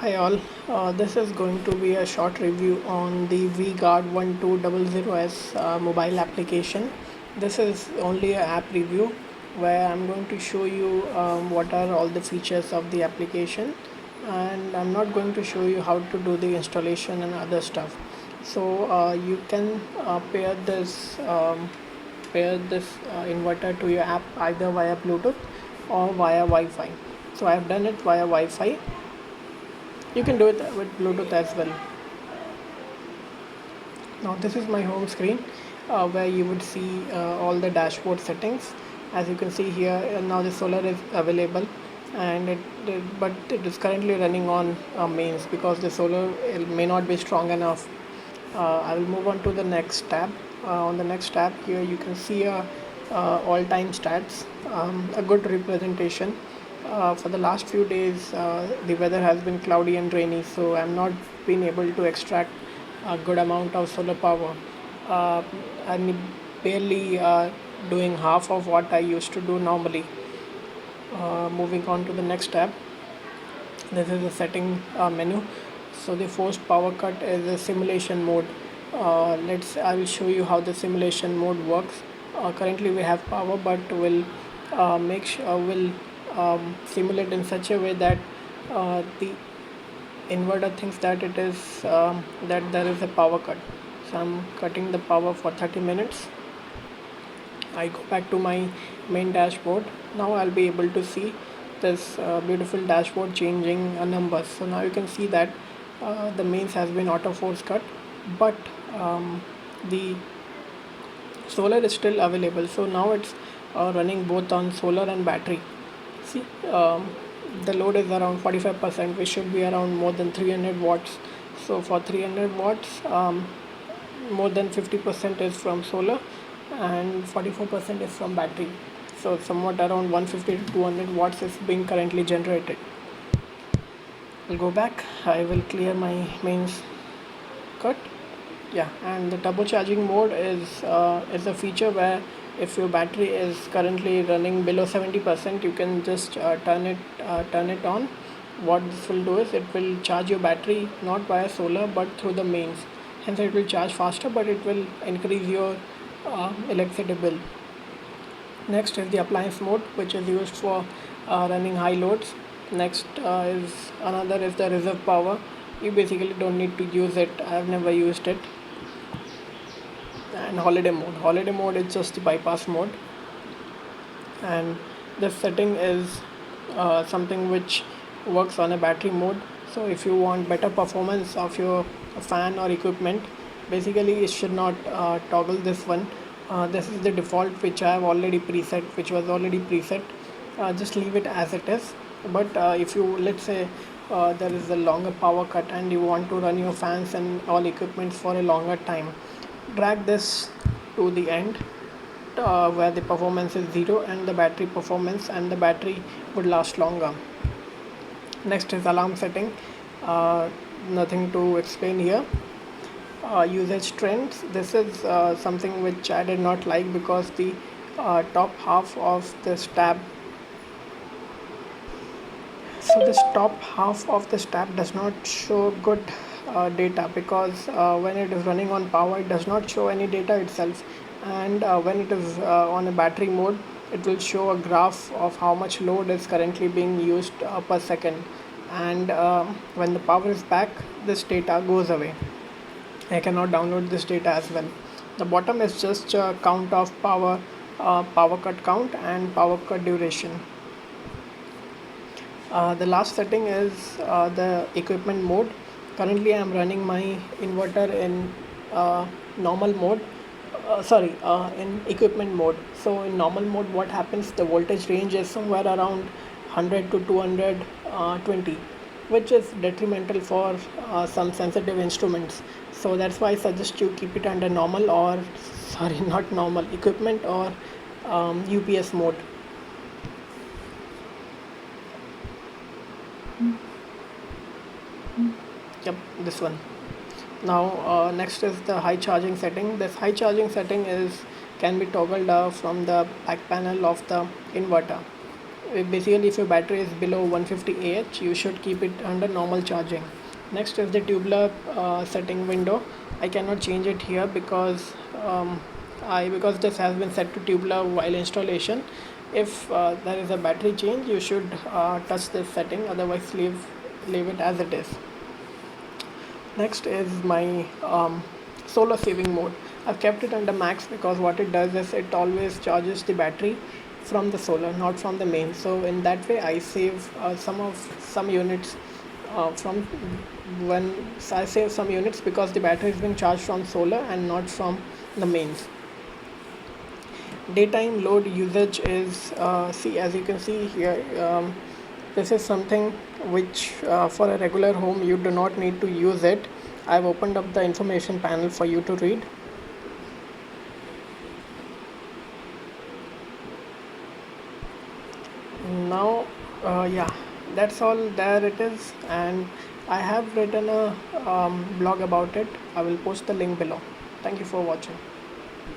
Hi all, this is going to be a short review on the VGuard 1200S mobile application. This is only an app review where I'm going to show you what are all the features of the application, and I'm not going to show you how to do the installation and other stuff. So you can pair this inverter to your app either via Bluetooth or via Wi-Fi. So I've done it via Wi-Fi. You can do it with Bluetooth as well. Now this is my home screen where you would see all the dashboard settings. As you can see here, now the solar is available, and but it is currently running on mains because the solar may not be strong enough. I will move on to the next tab. On the next tab here you can see all-time stats, a good representation. For the last few days the weather has been cloudy and rainy, so I'm not been able to extract a good amount of solar power. I'm barely doing half of what I used to do normally. Moving on to the next tab, this is the setting menu. So the forced power cut is a simulation mode. I will show you how the simulation mode works. Currently we have power, but will simulate in such a way that the inverter thinks that it is that there is a power cut. So I'm cutting the power for 30 minutes. I go back to my main dashboard. Now I'll be able to see this beautiful dashboard changing numbers. So now you can see that the mains has been auto force cut, but the solar is still available. So now it's running both on solar and battery. See, the load is around 45%, which should be around more than 300 watts. So for 300 watts, more than 50% is from solar and 44% is from battery. So somewhat around 150 to 200 watts is being currently generated. I'll go back. I will clear my mains cut. Yeah, and the turbocharging mode is a feature where if your battery is currently running below 70%, you can just turn it on. What this will do is it will charge your battery not via solar but through the mains. Hence it will charge faster, but it will increase your electricity bill. Next is the appliance mode, which is used for running high loads. Next is the reserve power. You basically don't need to use it. I have never used it. And holiday mode is just the bypass mode, and this setting is something which works on a battery mode. So if you want better performance of your fan or equipment, basically it should not toggle this one. This is the default which was already preset. Just leave it as it is. But if you, let's say there is a longer power cut and you want to run your fans and all equipments for a longer time, drag this to the end where the performance is 0 and the battery performance, and the battery would last longer. Next is alarm setting. Nothing to explain here. Usage trends. This is something which I did not like because the top half of this tab does not show good data, because when it is running on power it does not show any data itself, and when it is on a battery mode it will show a graph of how much load is currently being used per second, and when the power is back this data goes away. I cannot download this data as well. The bottom is just a count of power cut count and power cut duration. The last setting is the equipment mode. Currently I am running my inverter in normal mode, in equipment mode. So in normal mode what happens, the voltage range is somewhere around 100 to 220, which is detrimental for some sensitive instruments. So that's why I suggest you keep it under normal, or not normal, equipment or UPS mode. Yep, this one. Now next is the high charging setting. This high charging setting can be toggled from the back panel of the inverter. basically if your battery is below 150 Ah, you should keep it under normal charging. Next is the tubular setting window. I cannot change it here because because this has been set to tubular while installation. If there is a battery change, you should touch this setting, otherwise leave it as it is. Next is my solar saving mode. I've kept it under max because what it does is it always charges the battery from the solar, not from the main. So in that way, I save some units from when I save some units because the battery is being charged from solar and not from the mains. Daytime load usage is see, as you can see here, this is something which for a regular home you do not need to use it. I've opened up the information panel for you to read. Now yeah, that's all. There it is, and I have written a blog about it. I will post the link below. Thank you for watching.